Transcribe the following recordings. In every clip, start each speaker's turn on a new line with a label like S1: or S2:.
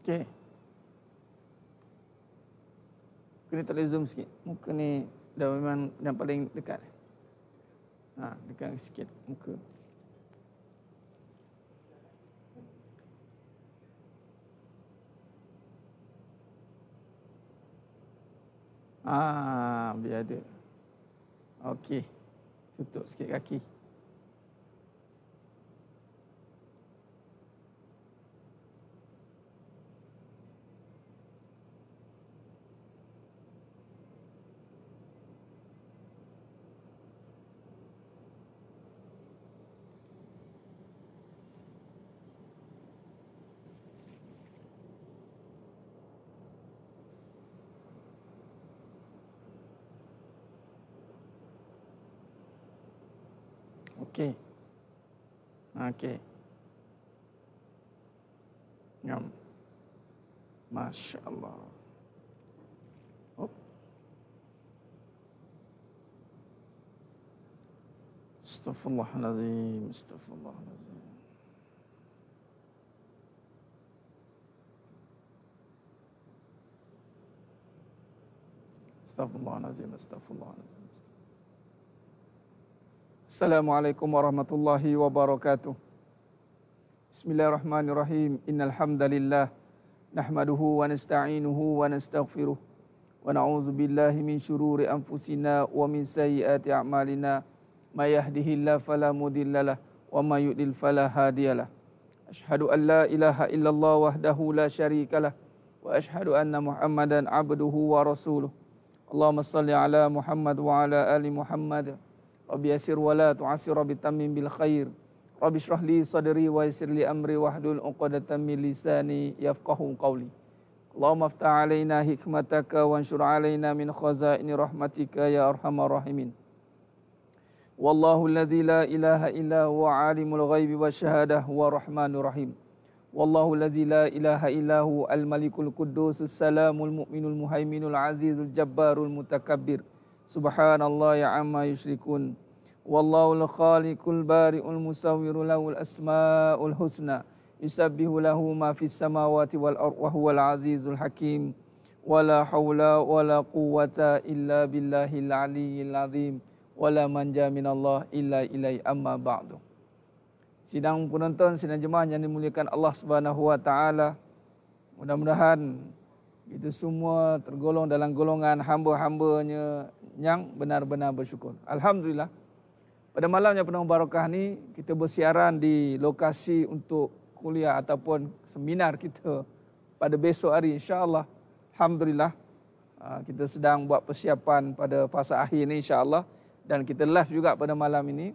S1: Okey. Muka ni tak boleh zoom sikit. Muka ni dah memang yang paling dekat. Dekat sikit muka. Biar ada. Okey. Tutup sikit kaki. Okey. Okey. Ngam. Masya Allah. Oh. Astaghfirullahalazim. Astaghfirullahalazim. Astaghfirullahalazim. Astaghfirullahalazim. Assalamualaikum warahmatullahi wabarakatuh. Bismillahirrahmanirrahim. Innal hamdalillah nahmaduhu wa nasta'inuhu wa nastaghfiruh wa na'udzu billahi min syururi anfusina wa min sayyiati a'malina. May yahdihillahu fala mudhillalah wa may yudlil fala hadiyalah. Asyhadu an la ilaha illallah wahdahu la syarikalah wa asyhadu anna Muhammadan abduhu wa rasuluh. Allahumma shalli ala Muhammad wa ala ali Muhammad. Rabbi yasir wa la tu'asir, Rabbi tamim bil khair. Rabbi shrah li sadri wa yassir li amri wahlul 'uqdatam min lisani yafqahu qawli. Allahumma aftah alaina hikmataka wanshur alaina min khazaini rahmatika ya arhamar rahimin. Wallahu alladzi la ilaha illa huwa alimul ghaibi wasyahadah wa rahmanur rahim. Wallahu alladzi la ilaha illa huwa al-malikul quddusus salamul mu'minul muhaiminul azizul jabbarul mutakabbir. Subhanallah ya amma yusyrikun. Wallahul khaliqul bari'ul musawwiru lahul asmaul husna. Yusabbihu lahu ma fis samawati wal ardh wa huwal azizul hakim. Wala haula wala quwwata illa billahil aliyyil azim. Wala manja minallah illa ilai amma ba'du. Sidang penonton, sidang jemaah yang dimuliakan Allah Subhanahu wa taala. Mudah-mudahan kita semua tergolong dalam golongan hamba-hambanya yang benar-benar bersyukur. Alhamdulillah. Pada malam yang penuh barakah ni, kita bersiaran di lokasi untuk kuliah ataupun seminar kita pada besok hari, insya-Allah. Alhamdulillah. Kita sedang buat persiapan pada fasa akhir ni, insya-Allah, dan kita live juga pada malam ini,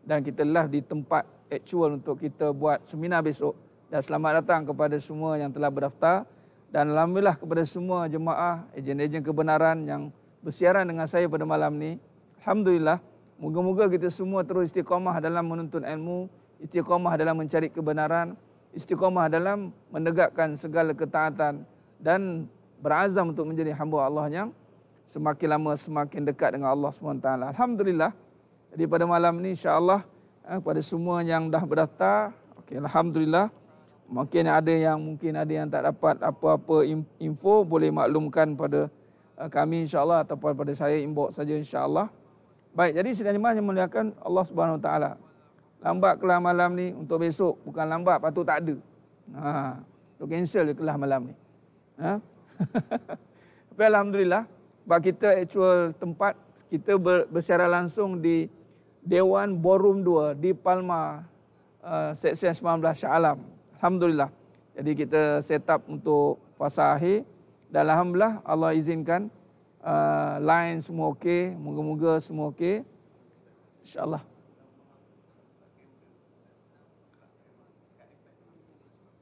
S1: dan kita live di tempat actual untuk kita buat seminar besok. Dan selamat datang kepada semua yang telah berdaftar, dan alhamdulillah kepada semua jemaah, ejen-ejen kebenaran yang bersiaran dengan saya pada malam ni. Alhamdulillah, moga-moga kita semua terus istiqamah dalam menuntut ilmu, istiqamah dalam mencari kebenaran, istiqamah dalam menegakkan segala ketaatan, dan berazam untuk menjadi hamba Allah yang semakin lama semakin dekat dengan Allah SWT. Alhamdulillah. Jadi pada malam ni insya-Allah, kepada semua yang dah berdaftar, okey, alhamdulillah. Mungkin ada yang tak dapat apa-apa info, boleh maklumkan pada kami insya-Allah ataupun pada saya inbox saja insya-Allah. Baik, jadi sidang jemaah yang memuliakan Allah Subhanahu Wa Taala. Lambat kelas malam ni untuk besok, bukan lambat patut tak ada. Tu cancel je kelas malam ni. Tapi alhamdulillah, sebab kita actual tempat kita bersiaran langsung di Dewan Ballroom 2 di Palma, Seksyen 19 Shah Alam. Alhamdulillah. Jadi kita set up untuk fasa akhir. Dan alhamdulillah Allah izinkan line semua okey, moga-moga semua okey. Insya-Allah.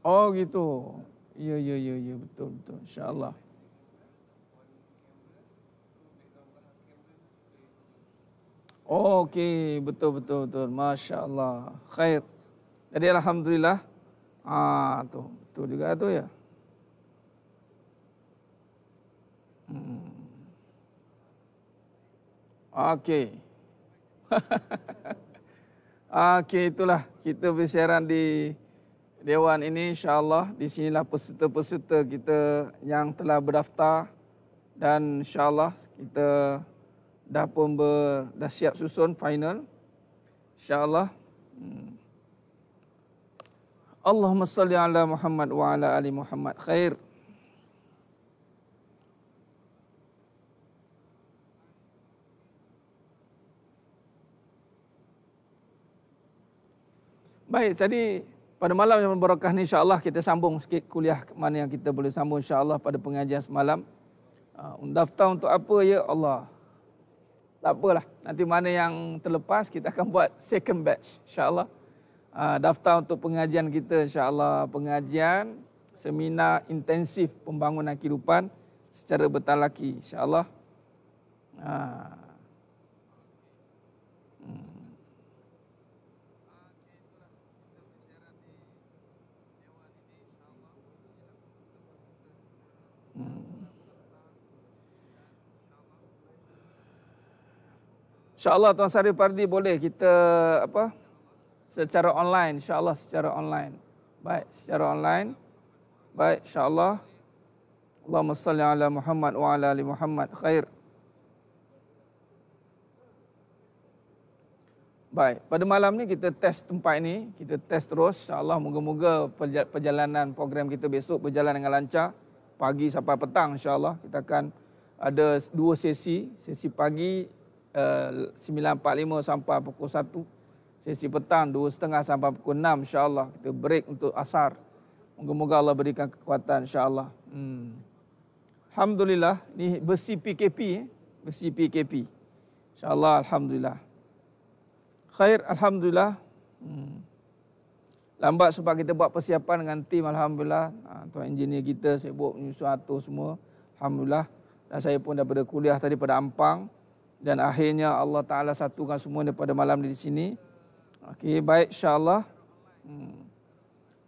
S1: Oh gitu. Ya betul insya-Allah. Oh, okey, betul. Masya-Allah. Khair. Jadi alhamdulillah. Tu betul juga tu ya. Okey. Okey, itulah kita bersiaran di Dewan ini insya-Allah di sinilah peserta-peserta kita yang telah berdaftar dan insya-Allah kita dah siap susun final insya-Allah. Allahumma salli ala Muhammad wa ala ali Muhammad. Khair. Baik, tadi pada malam yang berbarakah ni insya-Allah kita sambung sikit kuliah mana yang kita boleh sambung insya-Allah pada pengajian semalam. Daftar untuk apa ya Allah? Tak apalah, nanti mana yang terlepas kita akan buat second batch insya-Allah. Daftar untuk pengajian kita insya-Allah, pengajian seminar intensif pembangunan kehidupan secara bertalaki insya-Allah. InsyaAllah Tuan Sari Pardi boleh kita secara online, insyaAllah secara online. Baik, secara online. Baik, insyaAllah. Allahumma salli ala Muhammad wa ala ali Muhammad. Khair. Baik, pada malam ni kita test tempat ini, kita test terus. InsyaAllah moga-moga perjalanan program kita besok berjalan dengan lancar. Pagi sampai petang insyaAllah. Kita akan ada 2 sesi. Sesi pagi 9.45 sampai pukul 1. Sesi petang 2.30 sampai pukul 6 insyaAllah. Kita break untuk asar. Moga-moga Allah berikan kekuatan insyaAllah. Alhamdulillah. Ni besi PKP. Besi PKP. InsyaAllah Alhamdulillah. Khair Alhamdulillah. Lambat sebab kita buat persiapan dengan tim Alhamdulillah. Tuan engineer kita sibuk menyusun atur semua. Alhamdulillah. Dan saya pun daripada kuliah tadi pada Ampang. Dan akhirnya Allah Ta'ala satukan semua pada malam di sini. Okey, baik insyaAllah.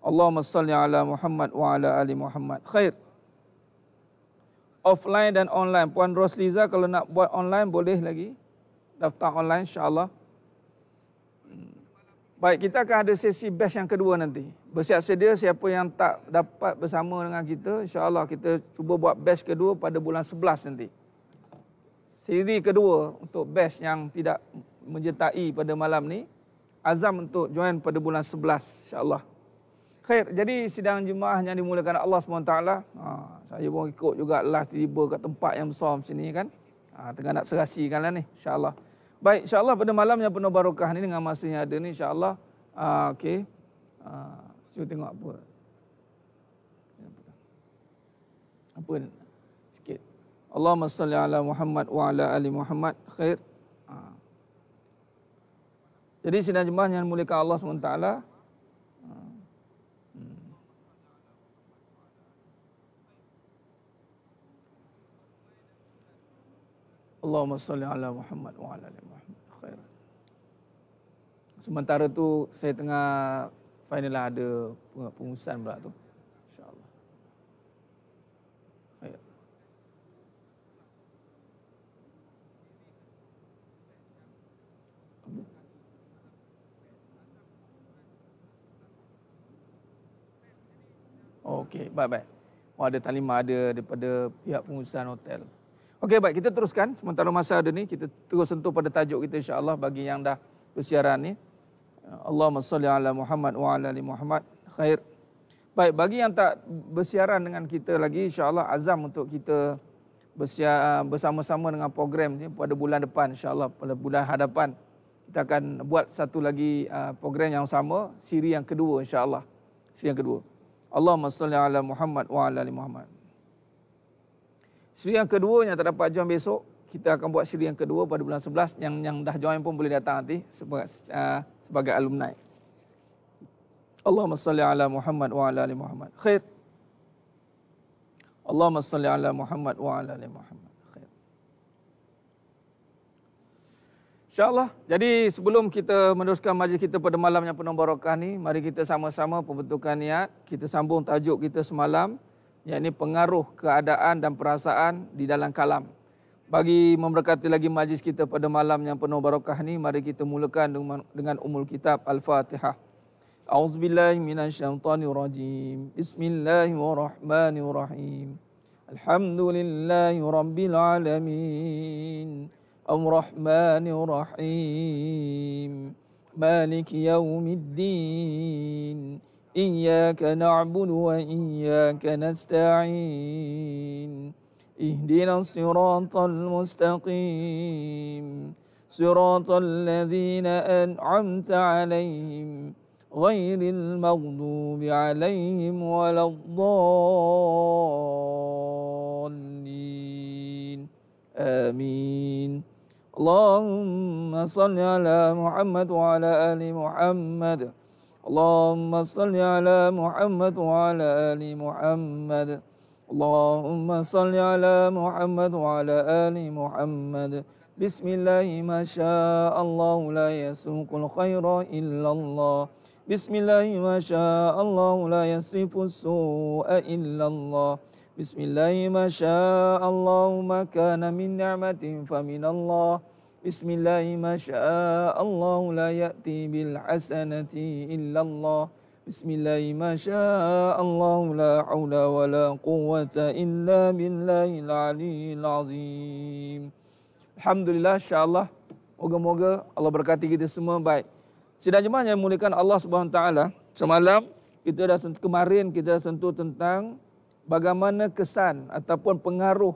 S1: Allahumma salli ala Muhammad wa ala ali Muhammad. Khair. Offline dan online. Puan Rosliza kalau nak buat online boleh lagi. Daftar online insyaAllah. Baik, kita akan ada sesi batch yang kedua nanti. Bersiap sedia siapa yang tak dapat bersama dengan kita. InsyaAllah kita cuba buat batch kedua pada bulan 11 nanti. Siri kedua untuk batch yang tidak menyertai pada malam ni. Azam untuk join pada bulan 11 insyaAllah. Khair, jadi sidang jemaah yang dimulakan Allah SWT. Saya pun ikut juga live tiba kat tempat yang besar macam ni kan. Tengah nak serasikan lah ni insyaAllah. Baik, insyaAllah pada malam yang penuh barakah ni dengan masa yang ada ni insyaAllah. Okey. Cuba tengok apa. Apa ni? Sikit. Allahumma salli ala Muhammad wa ala ali Muhammad. Khair. Jadi sidang jemaah yang dimuliakan Allah SWT. Allahumma salli ala Muhammad wa ala ali Muhammad. Khair. Sementara tu saya tengah final ada pengurusan pula tu. InsyaAllah. Khair. Okey, baik-baik. Ada taklimah ada daripada pihak pengurusan hotel. Okey, baik, kita teruskan. Sementara masa ada ni, kita terus sentuh pada tajuk kita insyaAllah bagi yang dah bersiaran ni. Allahumma salli ala Muhammad wa ala ali Muhammad. Khair. Baik, bagi yang tak bersiaran dengan kita lagi, insyaAllah azam untuk kita bersama-sama dengan program ni pada bulan depan insyaAllah. Pada bulan hadapan, kita akan buat satu lagi program yang sama, siri yang kedua insyaAllah. Siri yang kedua. Allahumma salli ala Muhammad wa ala ali Muhammad. Siri yang kedua yang tak dapat join besok, kita akan buat siri yang kedua pada bulan 11. Yang dah join pun boleh datang nanti sebagai alumni. Allahumma salli ala Muhammad wa ala ali Muhammad. Khair. Allahumma salli ala Muhammad wa ala ali Muhammad. Khair. InsyaAllah. Jadi sebelum kita meneruskan majlis kita pada malam yang penuh barakah ni, mari kita sama-sama pembentukan niat. Kita sambung tajuk kita semalam, yakni pengaruh keadaan dan perasaan di dalam kalam. Bagi memberkati lagi majlis kita pada malam yang penuh barakah ni, mari kita mulakan dengan Ummul Kitab Al-Fatihah. A'udzu billahi minasyaitonir rajim. Bismillahirrahmanirrahim. Alhamdulillahi rabbil alamin. Ar-Rahmanir Rahim. Maliki yaumiddin. Iyyaka na'budu wa iyyaka nasta'in. Ihdinas siratal mustaqim. Siratal ladzina an'amta 'alaihim ghairil maghdubi 'alaihim waladdallin. Amin. Allahumma salli ala Muhammad wa ala ali Muhammad. Allahumma salli ala Muhammad wa ala ali Muhammad. Allahumma salli ala Muhammad wa ala ali Muhammad. Bismillahi ma sya'allah la yasuqul khaira illallah. Bismillahi ma sya'allah la yasrifu su'a illallah. Bismillahi ma sya'allah ma kana min ni'matin faminallah. Bismillahi ma sya'allah la ya'ti bil hasanati illallah. Bismillahi ma sya'allah la hawla wa la quwwata illa billahil aliyyil azim. Alhamdulillah, insyaAllah. Moga-moga Allah berkati kita semua baik. Sidang jemaah yang dimuliakan Allah Subhanahu Wa Taala, semalam kemarin kita dah sentuh tentang bagaimana kesan ataupun pengaruh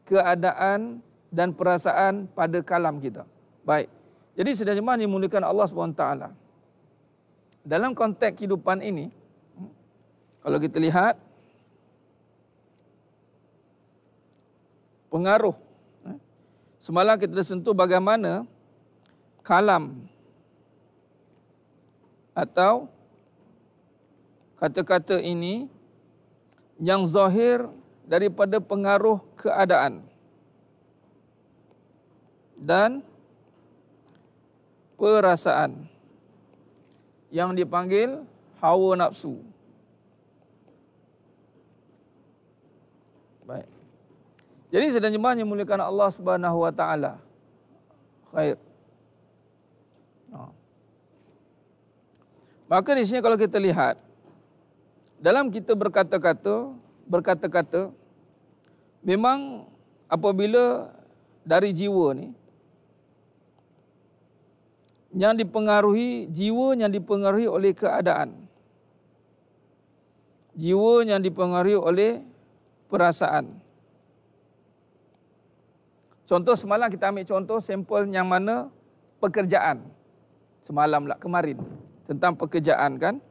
S1: keadaan dan perasaan pada kalam kita. Baik. Jadi sidang jemaah yang dimuliakan Allah Subhanahu Wa Taala, dalam konteks kehidupan ini, kalau kita lihat pengaruh, semalam kita dah sentuh bagaimana kalam atau kata-kata ini yang zahir daripada pengaruh keadaan dan perasaan yang dipanggil hawa nafsu. Baik. Jadi sedang jemaah yang dimuliakan Allah Subhanahu Wa Taala. Khair. Maka di sini kalau kita lihat, dalam kita berkata-kata, memang apabila dari jiwa ni, jiwa yang dipengaruhi oleh keadaan. Jiwa yang dipengaruhi oleh perasaan. Contoh semalam kita ambil contoh sampel yang mana pekerjaan. Semalam lah, kemarin. Tentang pekerjaan kan.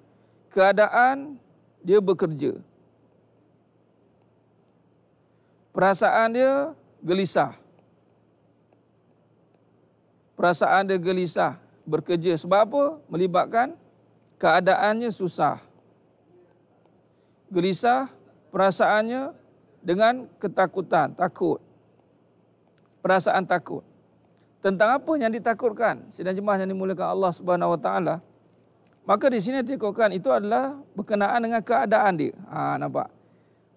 S1: Keadaan dia bekerja. Perasaan dia gelisah. Perasaan dia gelisah. Bekerja. Sebab apa? Melibatkan keadaannya susah. Gelisah perasaannya dengan ketakutan, takut. Perasaan takut. Tentang apa yang ditakutkan? Sidang jemaah yang dimuliakan Allah Subhanahu Wa Taala. Maka di sini ditakutkan itu adalah berkenaan dengan keadaan dia. Nampak?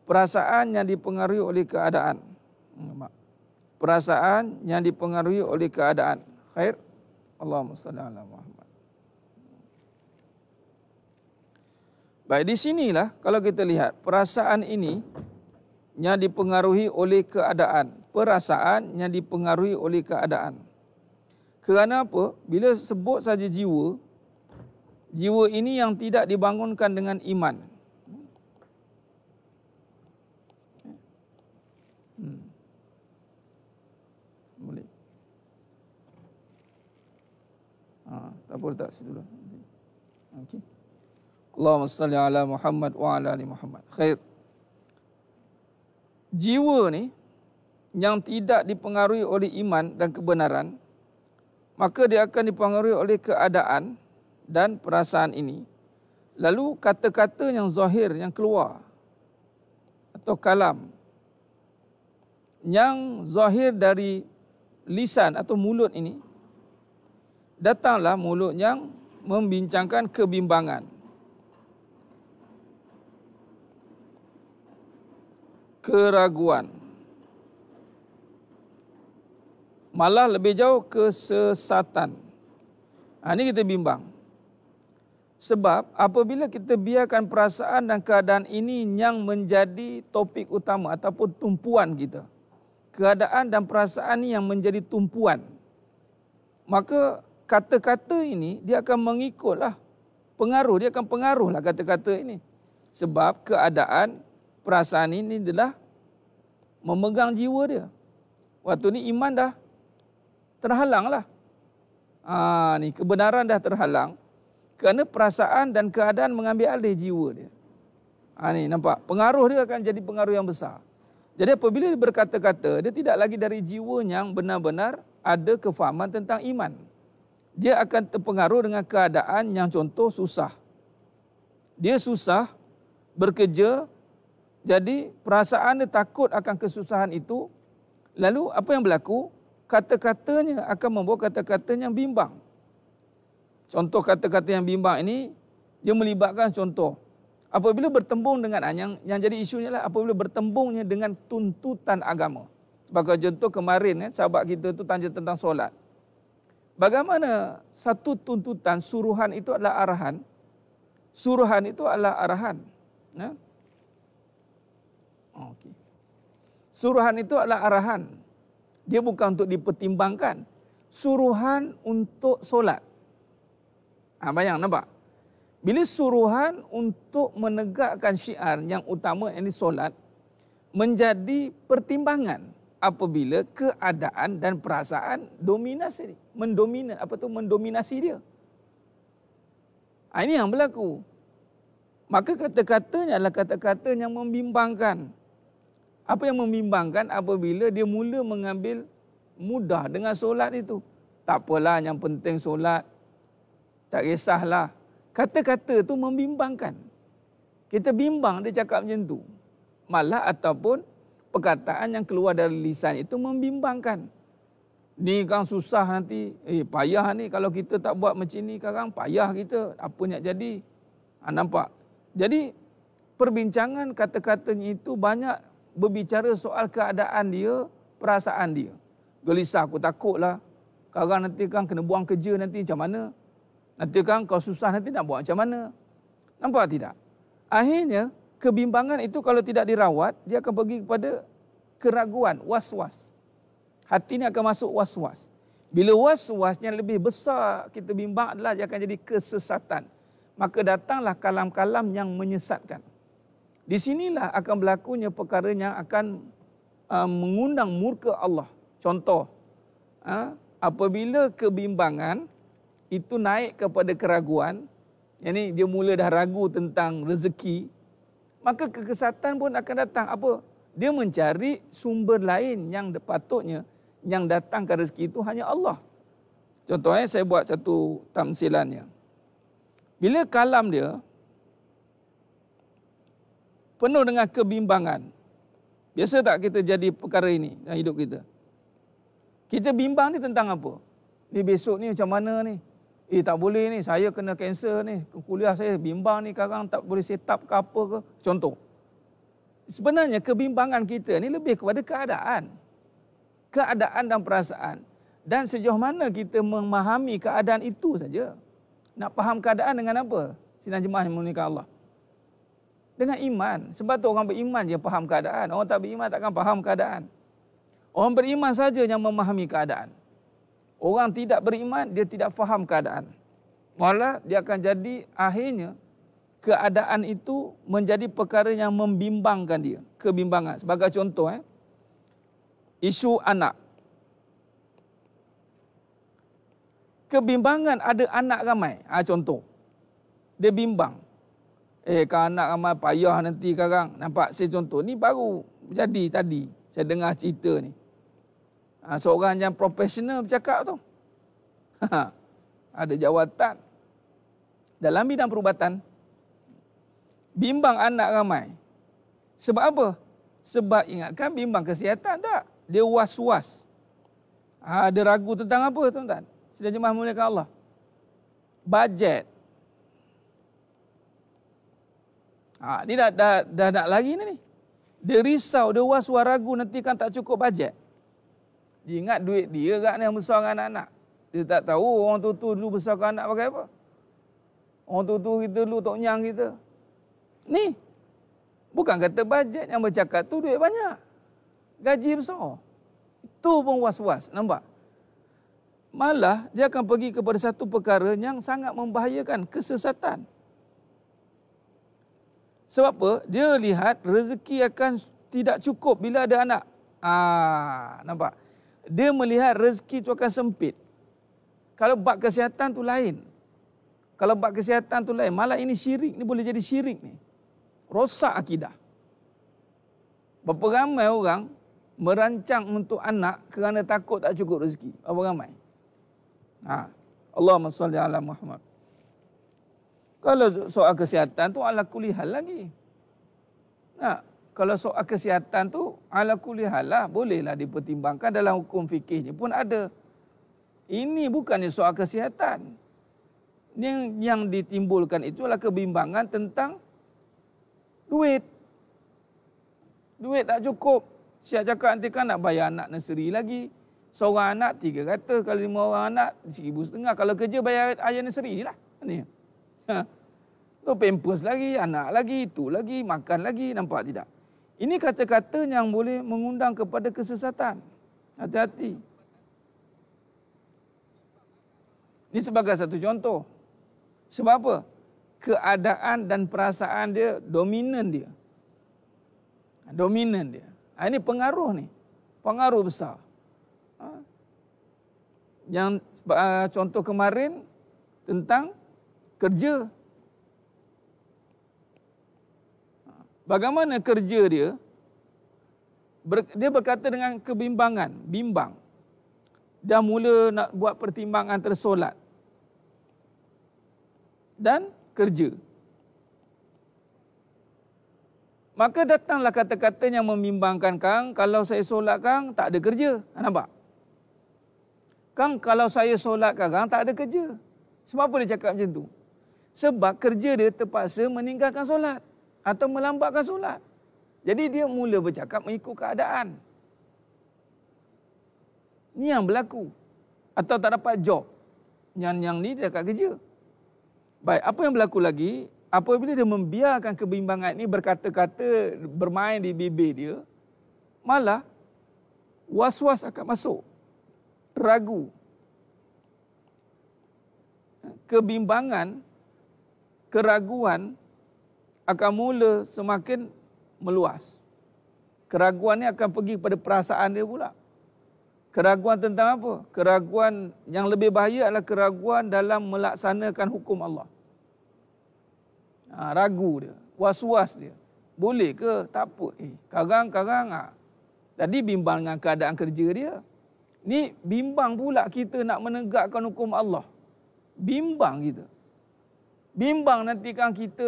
S1: Perasaan yang dipengaruhi oleh keadaan. Nampak? Perasaan yang dipengaruhi oleh keadaan. Khair. Allahumma salli ala Muhammad. Baik, di sinilah kalau kita lihat perasaan ini yang dipengaruhi oleh keadaan. Perasaan yang dipengaruhi oleh keadaan. Kerana apa? Bila sebut saja jiwa, jiwa ini yang tidak dibangunkan dengan iman. Boleh. Tak apa, tak situ lah. Okey. Allahumma salli ala Muhammad wa ala ali Muhammad. Khair. Jiwa ni yang tidak dipengaruhi oleh iman dan kebenaran, maka dia akan dipengaruhi oleh keadaan dan perasaan ini. Lalu kata-kata yang zahir yang keluar atau kalam yang zahir dari lisan atau mulut ini, datanglah mulut yang membincangkan kebimbangan, keraguan, malah lebih jauh kesesatan, Ini kita bimbang. Sebab apabila kita biarkan perasaan dan keadaan ini yang menjadi topik utama ataupun tumpuan kita, keadaan dan perasaan ini yang menjadi tumpuan, maka kata-kata ini dia akan mengikutlah pengaruh, dia akan pengaruhlah kata-kata ini. Sebab keadaan, perasaan ini adalah memegang jiwa dia. Waktu ni iman dah terhalang lah. Ni kebenaran dah terhalang. Kerana perasaan dan keadaan mengambil alih jiwa dia. Ni nampak, pengaruh dia akan jadi pengaruh yang besar. Jadi apabila dia berkata-kata, dia tidak lagi dari jiwa yang benar-benar ada kefahaman tentang iman. Dia akan terpengaruh dengan keadaan yang contoh susah. Dia susah bekerja, jadi perasaan dia takut akan kesusahan itu. Lalu apa yang berlaku? Kata-katanya akan membawa kata-kata yang bimbang. Contoh kata-kata yang bimbang ini, dia melibatkan contoh. Apabila bertembung dengan, yang jadi isunya lah, apabila bertembungnya dengan tuntutan agama. Sebagai contoh kemarin, sahabat kita tu tanya tentang solat. Bagaimana satu tuntutan, suruhan itu adalah arahan. Suruhan itu adalah arahan. Okay. Suruhan itu adalah arahan. Dia bukan untuk dipertimbangkan. Suruhan untuk solat. Bayang, nampak? Bila suruhan untuk menegakkan syiar yang utama, yang ini solat, menjadi pertimbangan apabila keadaan dan perasaan mendominasi dia. Ini yang berlaku. Maka kata-katanya adalah kata-kata yang membimbangkan. Apa yang membimbangkan? Apabila dia mula mengambil mudah dengan solat itu. Tak apalah, yang penting solat. Tak kisahlah. Kata-kata tu membimbangkan. Kita bimbang dia cakap macam tu. Malah ataupun perkataan yang keluar dari lisan itu membimbangkan. Ni kan susah nanti. Payah ni kalau kita tak buat macam ni sekarang. Payah kita. Apa nak jadi? Nampak? Jadi perbincangan kata-katanya itu banyak berbicara soal keadaan dia, perasaan dia. Gelisah, aku takutlah. Sekarang nanti kan kena buang kerja nanti macam mana? Nanti kan kalau susah nanti nak buat macam mana? Nampak tidak? Akhirnya, kebimbangan itu kalau tidak dirawat, dia akan pergi kepada keraguan, was-was. Hati ini akan masuk was-was. Bila was-was yang lebih besar kita bimbang adalah dia akan jadi kesesatan. Maka datanglah kalam-kalam yang menyesatkan. Di sinilah akan berlakunya perkara yang akan mengundang murka Allah. Contoh, apabila kebimbangan itu naik kepada keraguan, yakni dia mula dah ragu tentang rezeki, maka kekesatan pun akan datang. Apa? Dia mencari sumber lain yang patutnya yang datangkan rezeki itu hanya Allah. Contohnya saya buat satu tamsilannya. Bila kalam dia penuh dengan kebimbangan, biasa tak kita jadi perkara ini dalam hidup kita? Kita bimbang ni tentang apa? Ni besok ni macam mana ni? Tak boleh ni, saya kena kanser ni. Kuliah saya bimbang ni, sekarang tak boleh set up ke apa ke. Contoh. Sebenarnya kebimbangan kita ni lebih kepada keadaan. Keadaan dan perasaan. Dan sejauh mana kita memahami keadaan itu saja. Nak faham keadaan dengan apa? Sidang jemaah yang memuliakan Allah. Dengan iman. Sebab tu orang beriman je faham keadaan. Orang tak beriman takkan faham keadaan. Orang beriman saja yang memahami keadaan. Orang tidak beriman, dia tidak faham keadaan. Malah dia akan jadi akhirnya keadaan itu menjadi perkara yang membimbangkan dia. Kebimbangan. Sebagai contoh, isu anak. Kebimbangan ada anak ramai. Contoh. Dia bimbang. Kalau anak ramai payah nanti sekarang. Nampak saya contoh. Ni baru jadi tadi. Saya dengar cerita ni. Seorang yang profesional bercakap tu. Ada jawatan. Dalam bidang perubatan. Bimbang anak ramai. Sebab apa? Sebab ingatkan bimbang kesihatan tak. Dia was-was. Dia ragu tentang apa tuan-tuan? Sidang jemaah muliakan Allah. Bajet. Ni dah nak lari ni. Dia risau, dia was-was ragu nanti kan tak cukup bajet. Dia ingat duit dia kat ni yang besar dengan anak-anak. Dia tak tahu orang tua dulu besarkan anak pakai apa. Orang tua kita dulu tok nyang kita. Ni, bukan kata bajet yang bercakap tu duit banyak. Gaji besar. Itu pun was-was, nampak? Malah dia akan pergi kepada satu perkara yang sangat membahayakan, kesesatan. Sebab apa? Dia lihat rezeki akan tidak cukup bila ada anak. Nampak? Dia melihat rezeki itu akan sempit. Kalau bab kesihatan tu lain. Kalau bab kesihatan tu lain. Malah ini syirik, ni boleh jadi syirik ni. Rosak akidah. Berapa ramai orang merancang untuk anak kerana takut tak cukup rezeki. Berapa ramai? Allahumma salli ala Muhammad. Kalau soal kesihatan tu ala kulli hal lagi. Kalau soal kesihatan tu ala kulli hal lah, bolehlah dipertimbangkan dalam hukum fikihnya pun ada. Ini bukannya soal kesihatan. Yang ditimbulkan itu adalah kebimbangan tentang duit. Duit tak cukup. Siap cakap nanti kan nak bayar anak nursery lagi. Seorang anak 300, kalau 5 orang anak 1,500. Kalau kerja bayar ayah nursery lah. Ni. Tu pampers lagi, anak lagi, itu lagi, makan lagi, nampak tidak? Ini kata-kata yang boleh mengundang kepada kesesatan. Hati-hati. Ini sebagai satu contoh. Sebab apa? Keadaan dan perasaan dia dominan dia. Dominan dia. Ini pengaruh ni. Pengaruh besar. Yang contoh kemarin tentang kerja. Bagaimana kerja dia? Dia berkata dengan kebimbangan, bimbang. Dah mula nak buat pertimbangan antara solat dan kerja. Maka datanglah kata-kata yang membimbangkan, Kang, kalau saya solat, Kang, tak ada kerja. Nampak? Kang, kalau saya solat, Kang, tak ada kerja. Sebab apa dia cakap macam tu? Sebab kerja dia terpaksa meninggalkan solat atau melambatkan solat. Jadi dia mula bercakap mengikut keadaan. Ni yang berlaku. Atau tak dapat job. Yang ni dia dekat kerja. Baik, apa yang berlaku lagi? Apabila dia membiarkan kebimbangan ini berkata-kata, bermain di bibir dia, malah was-was akan masuk. Ragu. Kebimbangan, keraguan akan mula semakin meluas. Keraguan ni akan pergi kepada perasaan dia pula. Keraguan tentang apa? Keraguan yang lebih bahaya adalah keraguan dalam melaksanakan hukum Allah. Ragu dia, was-was dia. Boleh ke? Tak apa. Karang-karang. Tadi bimbang dengan keadaan kerja dia. Ni bimbang pula kita nak menegakkan hukum Allah. Bimbang kita. Bimbang nanti kan kita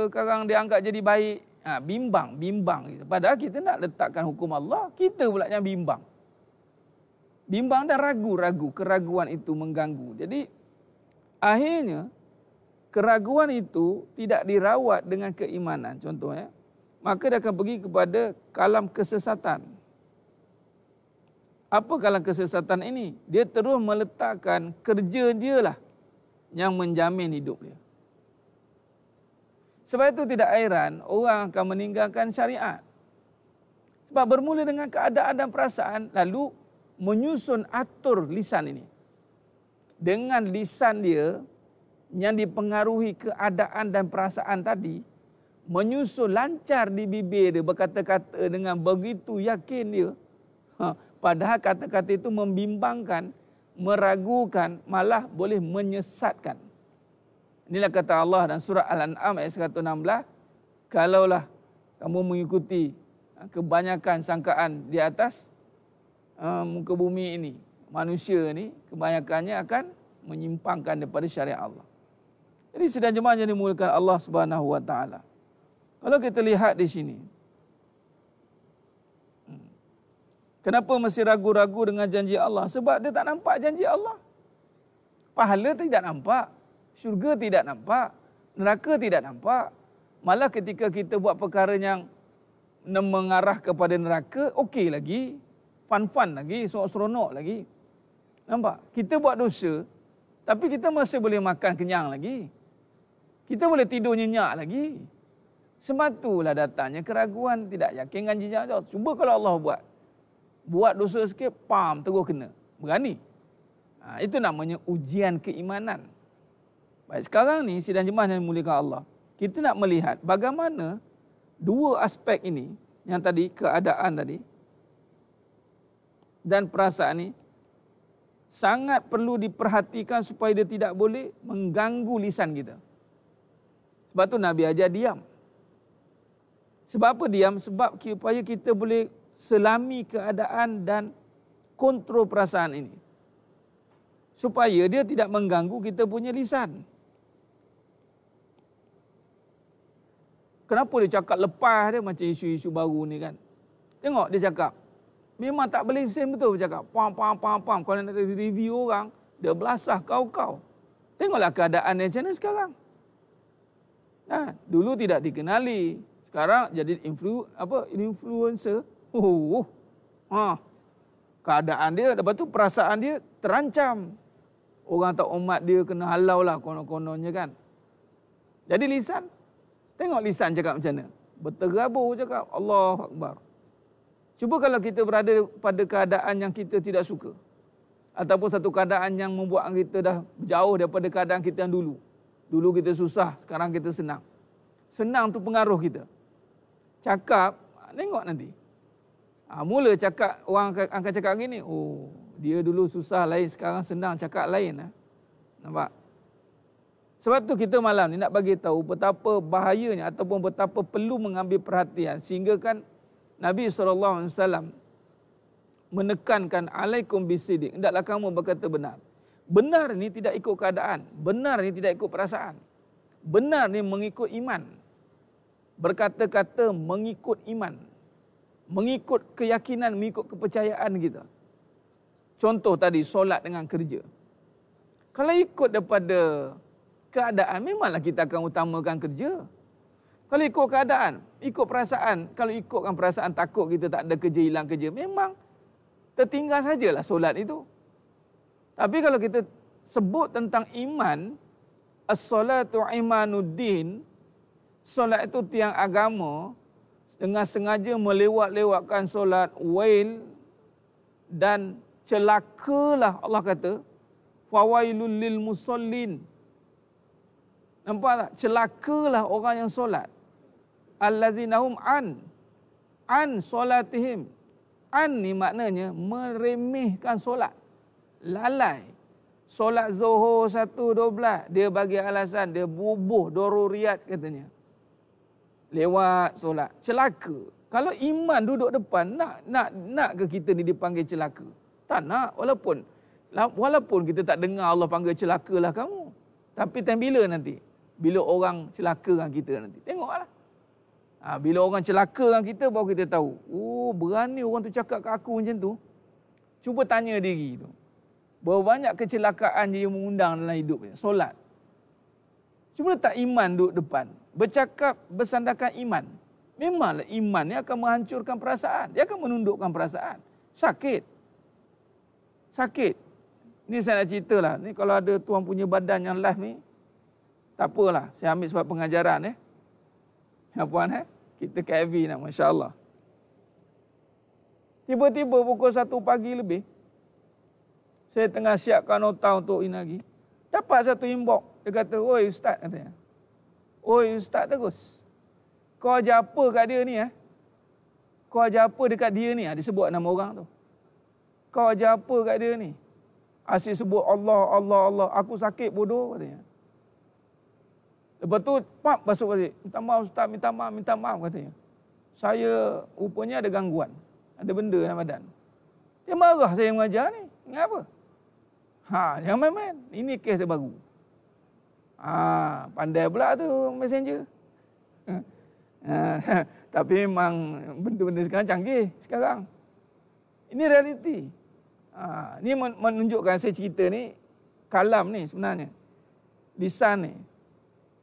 S1: sekarang dianggap jadi baik. Bimbang kita. Padahal kita nak letakkan hukum Allah, kita pula yang bimbang. Bimbang dan ragu-ragu, keraguan itu mengganggu. Jadi akhirnya keraguan itu tidak dirawat dengan keimanan contohnya, maka dia akan pergi kepada kalam kesesatan. Apa kalam kesesatan ini? Dia terus meletakkan kerja dia lah yang menjamin hidup dia. Sebab itu tidak heran orang akan meninggalkan syariat. Sebab bermula dengan keadaan dan perasaan, lalu menyusun atur lisan ini. Dengan lisan dia yang dipengaruhi keadaan dan perasaan tadi, menyusun lancar di bibir dia, berkata-kata dengan begitu yakin dia. Padahal kata-kata itu membimbangkan, meragukan, malah boleh menyesatkan. Inilah kata Allah dan surah Al-An'am ayat 116. Kalaulah kamu mengikuti kebanyakan sangkaan di atas muka bumi ini, manusia ni kebanyakannya akan menyimpangkan daripada syariat Allah. Jadi sedang jemaah yang dimulakan Allah Subhanahu Wa Taala. Kalau kita lihat di sini, kenapa mesti ragu-ragu dengan janji Allah? Sebab dia tak nampak janji Allah. Pahala tidak nampak, syurga tidak nampak, neraka tidak nampak. Malah ketika kita buat perkara yang mengarah kepada neraka, okey lagi, fun-fun lagi, seronok lagi. Nampak? Kita buat dosa, tapi kita masih boleh makan kenyang lagi. Kita boleh tidur nyenyak lagi. Sebab itulah datangnya keraguan, tidak yakin janji Allah. Cuba kalau Allah buat dosa sikit, terus kena. Berani. Itu namanya ujian keimanan. Baik, sekarang ni sidang jemaah yang dimuliakan Allah, kita nak melihat bagaimana dua aspek ini, yang tadi keadaan tadi dan perasaan ni sangat perlu diperhatikan supaya dia tidak boleh mengganggu lisan kita. Sebab tu Nabi ajar diam. Sebab apa diam? Sebab supaya kita boleh selami keadaan dan kontrol perasaan ini. Supaya dia tidak mengganggu kita punya lisan. Kenapa dia cakap lepas dia macam isu-isu baru ni kan? Tengok dia cakap. Memang tak boleh sen betul dia cakap. Pam. Kalau nak review orang, dia belasah kau. Tengoklah keadaan dia macam mana sekarang. Dulu tidak dikenali. Sekarang jadi influencer. Keadaan dia, lepas tu perasaan dia terancam. Orang tak umat dia kena halau lah konon-kononnya kan. Jadi lisan, tengok lisan cakap macam mana. Berterabur cakap, Allahu Akbar. Cuba kalau kita berada pada keadaan yang kita tidak suka. Ataupun satu keadaan yang membuat kita dah jauh daripada keadaan kita yang dulu. Dulu kita susah, sekarang kita senang. Senang tu pengaruh kita. Cakap, tengok nanti. Mula cakap, orang akan cakap gini, dia dulu susah lain, sekarang senang, cakap lain. Nampak? Sebab tu kita malam ni nak bagi tahu betapa bahayanya ataupun betapa perlu mengambil perhatian. Sehingga kan Nabi SAW menekankan alaikum bisidik. Hendaklah kamu berkata benar. Benar ni tidak ikut keadaan. Benar ni tidak ikut perasaan. Benar ni mengikut iman. Berkata-kata mengikut iman. Mengikut keyakinan, mengikut kepercayaan kita. Contoh tadi, solat dengan kerja. Kalau ikut daripada keadaan, memanglah kita akan utamakan kerja. Kalau ikut keadaan, ikut perasaan, kalau ikutkan perasaan takut kita tak ada kerja, hilang kerja, memang tertinggal sajalah solat itu. Tapi kalau kita sebut tentang iman, as-salatu imanuddin, solat itu tiang agama, dengan sengaja melewat-lewatkan solat, wail dan celakalah Allah kata, fawailul lil musallin. Nampak tak? Celakalah orang yang solat. Allazinahum an solatihim. An ni maknanya meremehkan solat. Lalai. Solat Zuhur 1:12, dia bagi alasan, dia bubuh daruriyat katanya. Lewat solat. Celaka. Kalau iman duduk depan, nak ke kita ni dipanggil celaka? Tak nak. Walaupun kita tak dengar Allah panggil celakalah kamu. Tapi time bila nanti? Bila orang celaka dengan kita nanti. Tengoklah. Bila orang celaka dengan kita, baru kita tahu. Berani orang tu cakap ke aku macam tu. Cuba tanya diri tu. Berapa banyak kecelakaan dia mengundang dalam hidupnya. Solat. Cuba letak iman duduk depan. Bercakap bersandarkan iman. Memanglah iman ni akan menghancurkan perasaan. Dia akan menundukkan perasaan. Sakit. Ni saya nak cerita lah. Ni kalau ada tuan punya badan yang live ni, tak apalah. Saya ambil sebab pengajaran. Puan, kita KV nak, Masya Allah. Tiba-tiba pukul 1 pagi lebih, saya tengah siapkan nota untuk ini lagi. Dapat satu inbox. Dia kata, oi Ustaz, katanya. Oi Ustaz terus. Kau ajar apa kat dia ni? Kau ajar apa dekat dia ni? Dia sebut nama orang tu. Kau ajar apa kat dia ni? Asyik sebut Allah. Aku sakit bodoh, katanya. Lepas tu, masuk balik. Minta maaf Ustaz, minta maaf, katanya. Saya rupanya ada gangguan. Ada benda dalam badan. Dia marah saya mengajar ni. Kenapa? Jangan main-main. Ini kes terbaru. Pandai pula tu messenger. Tapi memang benda-benda sekarang canggih sekarang. Ini realiti. Ini menunjukkan saya cerita ni, kalam ni sebenarnya. Lisan ni.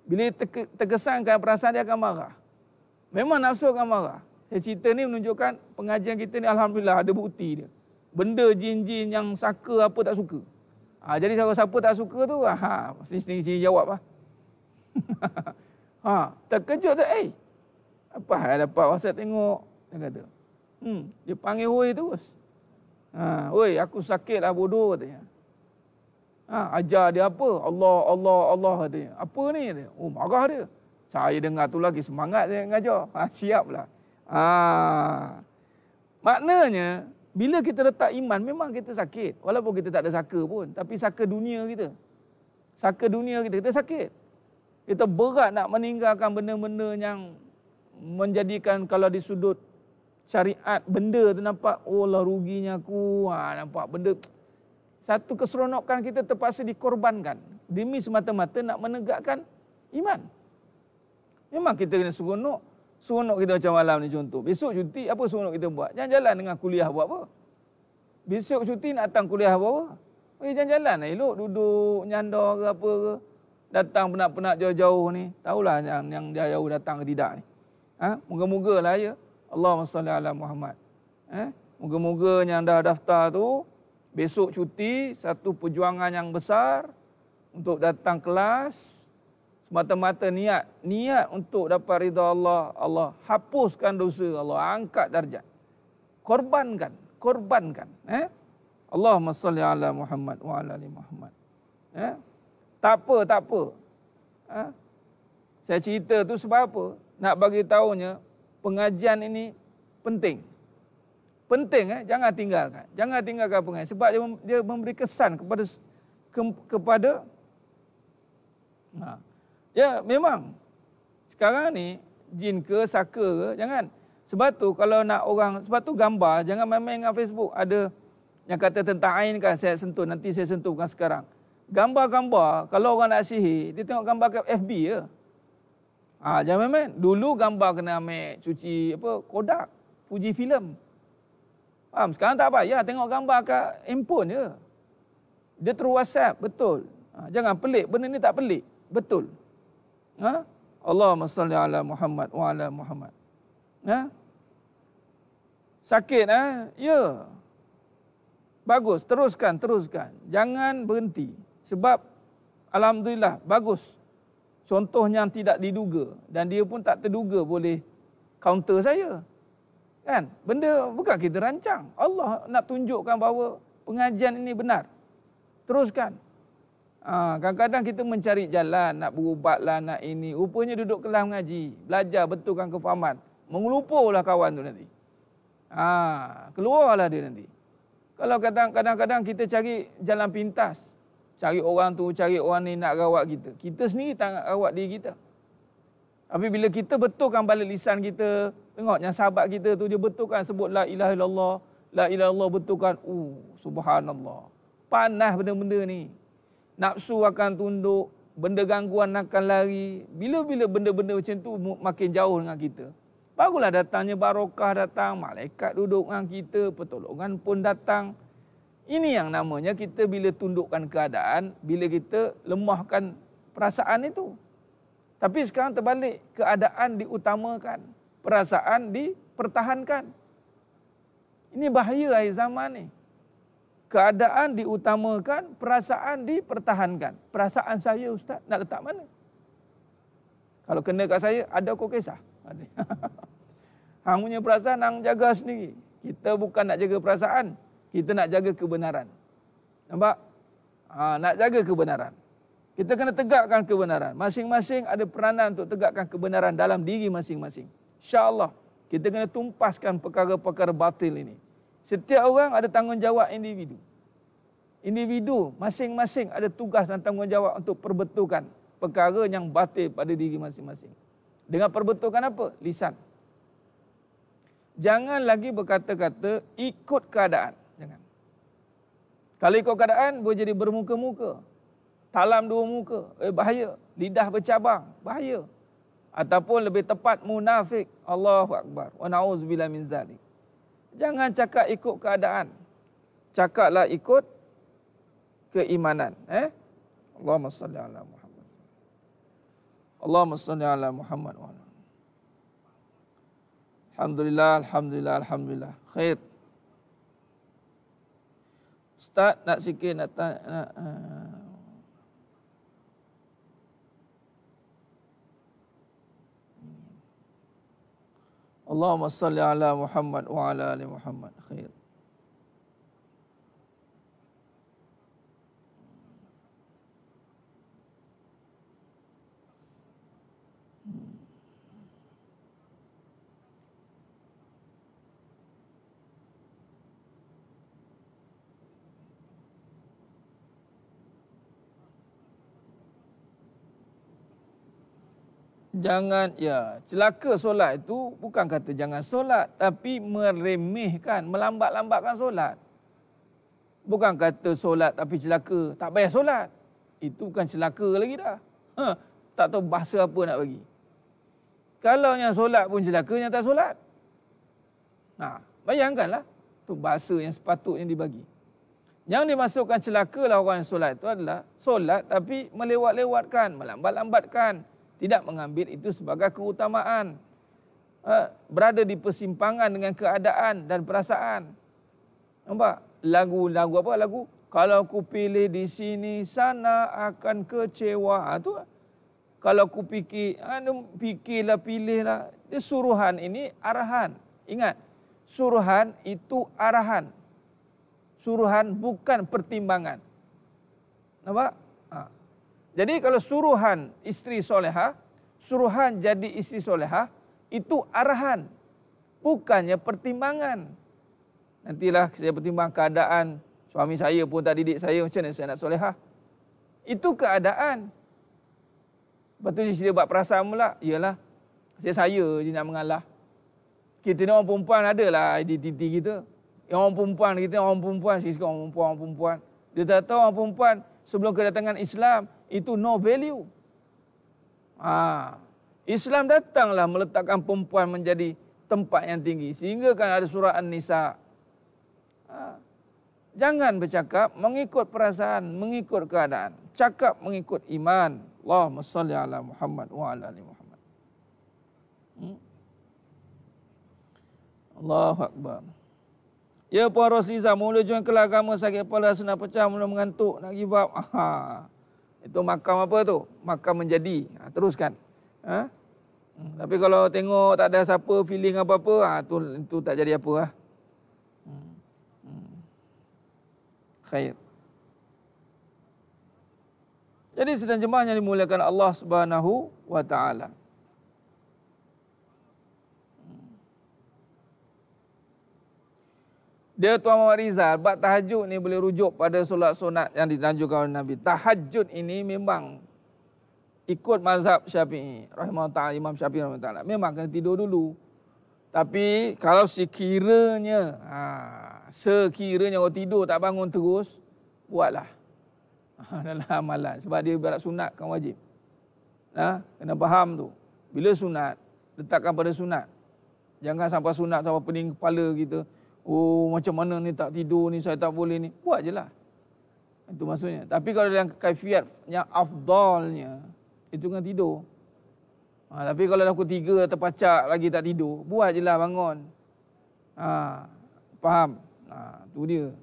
S1: Bila terkesankan perasaan dia akan marah. Memang nafsu akan marah. Saya cerita ni menunjukkan pengajian kita ni Alhamdulillah ada bukti dia. benda jin-jin yang saka apa tak suka. Jadi siapa tak suka tu, sini jawab lah. Terkejut tu, apa hal dapat WhatsApp tengok, dia kata. Dia panggil Hui terus. Oi, aku sakit lah bodoh katanya. Ajar dia apa? Allah katanya. Apa ni? Katanya. Marah dia. Saya dengar tu lagi semangat dia ngajar. Siaplah. Maknanya, bila kita letak iman, memang kita sakit. Walaupun kita tak ada saka pun. Tapi saka dunia kita. Saka dunia kita sakit. Kita berat nak meninggalkan benda-benda yang menjadikan kalau di sudut syariat, benda tu nampak, Allah ruginya aku. Nampak benda. Satu keseronokan kita terpaksa dikorbankan. Demi semata-mata nak menegakkan iman. Memang kita kena seronok. Seronok kita macam malam ni contoh. Besok cuti, apa seronok kita buat? Jalan-jalan dengan kuliah buat apa? Besok cuti nak datang kuliah buat apa? Jalan-jalan lah elok. Duduk, nyandar ke apa ke. Datang penat-penat jauh-jauh ni. Tahulah yang jauh datang ke tidak ni. Moga-moga lah ya. Allahumma salli ala Muhammad. Moga-moga yang dah daftar tu, besok cuti, satu perjuangan yang besar untuk datang kelas. Semata-mata niat untuk dapat ridha Allah. Allah hapuskan dosa, Allah angkat darjat. Korbankan. Allahumma salli ala Muhammad wa ala ali Muhammad. Tak apa. Saya cerita tu sebab apa? Nak bagi tahunya pengajian ini penting. Jangan tinggalkan. Jangan tinggalkan pengajian sebab dia memberi kesan kepada ya memang sekarang ni jin ke saka ke jangan. Sebab tu kalau nak orang, sebab tu gambar jangan main-main dengan Facebook. Ada yang kata tentang ain kan, saya sentuh, nanti saya sentuh bukan sekarang. Gambar-gambar kalau orang nak sihir, dia tengok gambar kat FB je. Jangan main-main. Dulu gambar kena ambil cuci Kodak, Fuji Film. Faham? Sekarang tak payah tengok gambar kat handphone je. Dia terus WhatsApp, betul. Jangan pelik, benda ni tak pelik. Betul. Allahumma salli ala Muhammad wa ala Muhammad. Sakit ya. Bagus, teruskan. Jangan berhenti. Sebab alhamdulillah bagus. Contohnya yang tidak diduga dan dia pun tak terduga boleh counter saya. Kan? Benda bukan kita rancang. Allah nak tunjukkan bahawa pengajian ini benar. Teruskan. Kadang-kadang kita mencari jalan, nak berubatlah, nak ini. Rupanya duduk kelas mengaji, belajar betulkan kefahaman. Mengelupurlah kawan tu nanti. Keluarlah dia nanti. Kalau kadang-kadang kita cari jalan pintas. Cari orang tu, cari orang ni nak rawat kita. Kita sendiri tak nak rawat diri kita. Tapi bila kita betulkan balik lisan kita, tengok yang sahabat kita tu, dia betulkan sebut la ilaha illallah. La ilaha illallah betulkan. Subhanallah. Panas benda-benda ni. Nafsu akan tunduk, benda gangguan akan lari. Bila-bila benda-benda macam tu makin jauh dengan kita, barulah datangnya barokah datang, malaikat duduk dengan kita, pertolongan pun datang. Ini yang namanya kita bila tundukkan keadaan, bila kita lemahkan perasaan itu. Tapi sekarang terbalik, keadaan diutamakan, perasaan dipertahankan. Ini bahaya akhir zaman ni. Keadaan diutamakan, perasaan dipertahankan. Perasaan saya ustaz nak letak mana? Kalau kena kat saya, ada kau kisah. Hang punya perasaan hang jaga sendiri. Kita bukan nak jaga perasaan, kita nak jaga kebenaran. Nampak? Nak jaga kebenaran. Kita kena tegakkan kebenaran. Masing-masing ada peranan untuk tegakkan kebenaran dalam diri masing-masing. InsyaAllah, kita kena tumpaskan perkara-perkara batil ini. Setiap orang ada tanggungjawab individu. Individu masing-masing ada tugas dan tanggungjawab untuk perbetulkan perkara yang batil pada diri masing-masing. Dengan perbetulkan apa? Lisan. Jangan lagi berkata-kata ikut keadaan. Jangan. Kalau ikut keadaan, boleh jadi bermuka-muka. Talam dua muka. Bahaya. Lidah bercabang. Bahaya. Ataupun lebih tepat munafik. Allahu Akbar. Wa na'udzubillah min zalik. Jangan cakap ikut keadaan. Cakaplah ikut keimanan. Allahumma salli ala Muhammad. Allahumma salli ala Muhammad. Alhamdulillah, alhamdulillah, alhamdulillah. Khair. Ustaz nak sikit nak Allahumma salli ala Muhammad wa ala ali Muhammad. Khair. Jangan, ya, celaka solat itu bukan kata jangan solat, tapi meremehkan, melambat-lambatkan solat. Bukan kata solat tapi celaka, tak payah solat. Itu bukan celaka lagi dah. Tak tahu bahasa apa nak bagi. Kalau yang solat pun celaka, yang tak solat. Nah, bayangkanlah, tu bahasa yang sepatutnya dibagi. Yang dimasukkan celaka lah orang yang solat itu adalah solat tapi melewat-lewatkan, melambat-lambatkan. Tidak mengambil itu sebagai keutamaan. Berada di persimpangan dengan keadaan dan perasaan. Nampak? Lagu apa? Lagu, kalau ku pilih di sini, sana akan kecewa. Tu. Kalau ku fikirlah, pilihlah. Dia suruhan ini arahan. Ingat, suruhan itu arahan. Suruhan bukan pertimbangan. Nampak? Jadi kalau suruhan isteri soleha, suruhan jadi isteri soleha, itu arahan, bukannya pertimbangan. Nantilah saya pertimbang keadaan, suami saya pun tak didik saya, macam mana saya nak soleha? Itu keadaan. Lepas tu dia buat perasaan pula, iyalah, saya je nak mengalah. Kita ni orang perempuan adalah identiti kita. Yang orang perempuan, kita orang perempuan, sikit-sikit orang perempuan. Dia tak tahu orang perempuan sebelum kedatangan Islam, itu no value. Islam datanglah meletakkan perempuan menjadi tempat yang tinggi. Sehingga kan ada surah An-Nisa. Jangan bercakap mengikut perasaan, mengikut keadaan. Cakap mengikut iman. Allahumma salli ala Muhammad wa ala ali Muhammad. Allahu Akbar. Ya puan Rosliza, mula join kelas agama sakit kepala, senang pecah, mula mengantuk, nak give up. Itu makam apa tu? Makam menjadi. Teruskan. Tapi kalau tengok tak ada siapa feeling apa-apa, tu tak jadi apa. Khair. Jadi sedang jemaah yang dimuliakan Allah Subhanahu wa taala. Dia Tuan Muhammad Rizal, bab tahajud ni boleh rujuk pada solat sunat yang ditanjurkan oleh Nabi. Tahajud ini memang ikut mazhab Syafi'i rahimahullah ta'ala, Imam Syafi'i rahimahullah ta'ala. Memang kena tidur dulu. Tapi kalau sekiranya orang tidur tak bangun terus, buatlah. Dalam amalan. Sebab dia ibarat sunat kan wajib. Kena faham tu. Bila sunat, letakkan pada sunat. Jangan sampai sunat sampai pening kepala kita. Oh, macam mana ni tak tidur ni, saya tak boleh ni. Buat je lah. Itu maksudnya. Tapi kalau dalam kaifiat yang afdalnya, itu kan tidur. Tapi kalau dah pukul 3 terpacak lagi tak tidur, buat je lah, bangun. Faham? Tu dia.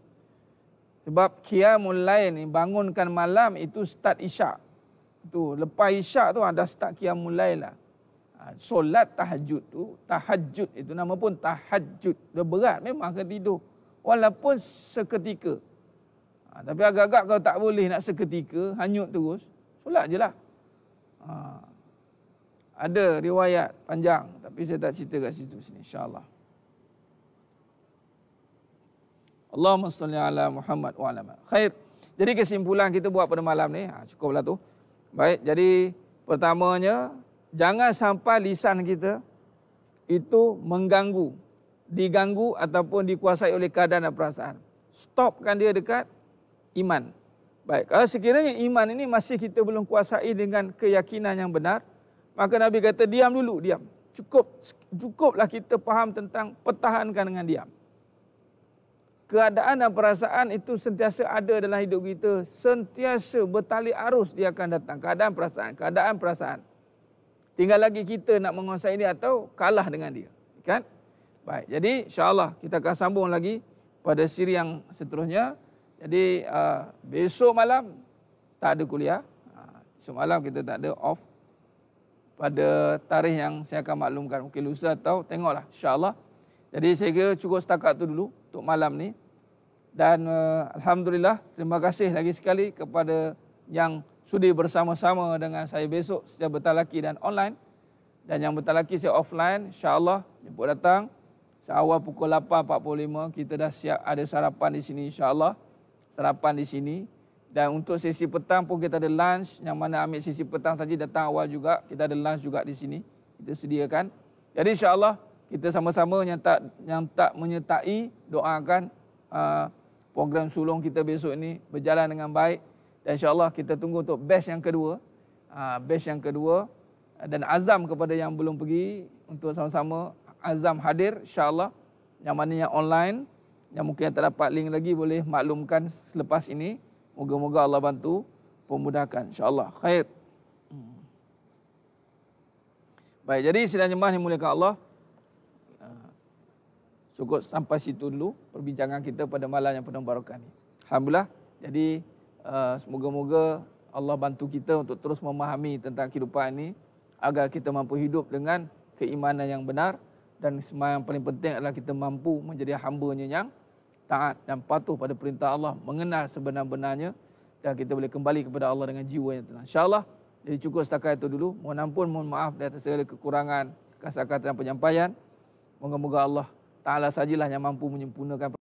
S1: Sebab qiyamul lail ni, bangunkan malam, itu start isyak. Tu, lepas isyak tu ada start qiyamul lail lah. Solat tahajud itu nama pun tahajud. Dia berat memang akan tidur. Walaupun seketika. Tapi agak-agak kalau tak boleh nak seketika, hanyut terus, solat je lah. Ada riwayat panjang, tapi saya tak cerita kat situ sini, insyaAllah. Allahumma salli ala Muhammad wa ala Muhammad. Khair. Jadi kesimpulan kita buat pada malam ni, cukuplah tu. Baik, jadi pertamanya, jangan sampai lisan kita itu mengganggu, diganggu ataupun dikuasai oleh keadaan dan perasaan. Stopkan dia dekat iman. Baik, kalau sekiranya iman ini masih kita belum kuasai dengan keyakinan yang benar, maka Nabi kata diam dulu, diam. Cukuplah kita faham tentang pertahankan dengan diam. Keadaan dan perasaan itu sentiasa ada dalam hidup kita, sentiasa bertali arus dia akan datang. Keadaan perasaan. Tinggal lagi kita nak menguasai dia atau kalah dengan dia. Kan? Baik, jadi insyaAllah kita akan sambung lagi pada siri yang seterusnya. Jadi besok malam tak ada kuliah. Besok malam kita tak ada off pada tarikh yang saya akan maklumkan. Mungkin lusa atau tengoklah insya-Allah. Jadi saya kira cukup setakat tu dulu untuk malam ni. Dan alhamdulillah terima kasih lagi sekali kepada yang sudi bersama-sama dengan saya besok secara bertalaki dan online. Dan yang bertalaki saya offline, insya-Allah jemput datang seawal pukul 8.45 kita dah siap ada sarapan di sini insya-Allah. Sarapan di sini. Dan untuk sesi petang pun kita ada lunch, yang mana ambil sesi petang saja datang awal juga, kita ada lunch juga di sini, kita sediakan. Jadi insya-Allah kita sama-sama yang tak menyertai doakan program sulung kita besok ini berjalan dengan baik, dan insya-Allah kita tunggu untuk batch yang kedua. Batch yang kedua, dan azam kepada yang belum pergi untuk sama-sama azam hadir insya-Allah, yang mana yang online, yang mungkin yang tak dapat link lagi boleh maklumkan selepas ini. Moga-moga Allah bantu pemudahkan insya-Allah. Khair. Baik, jadi sidang jemaah yang muliakan Allah, cukup sampai situ dulu perbincangan kita pada malam yang penuh barakah ni. Alhamdulillah. Jadi semoga-moga Allah bantu kita untuk terus memahami tentang kehidupan ini agar kita mampu hidup dengan keimanan yang benar, dan yang paling penting adalah kita mampu menjadi hamba-Nya yang taat dan patuh pada perintah Allah, mengenal sebenar-benarnya, dan kita boleh kembali kepada Allah dengan jiwa yang tenang. InsyaAllah. Jadi cukup setakat itu dulu. Mohon ampun, mohon maaf di atas segala kekurangan, kasar kata dan penyampaian. Moga-moga Allah Ta'ala sajalah yang mampu menyempurnakan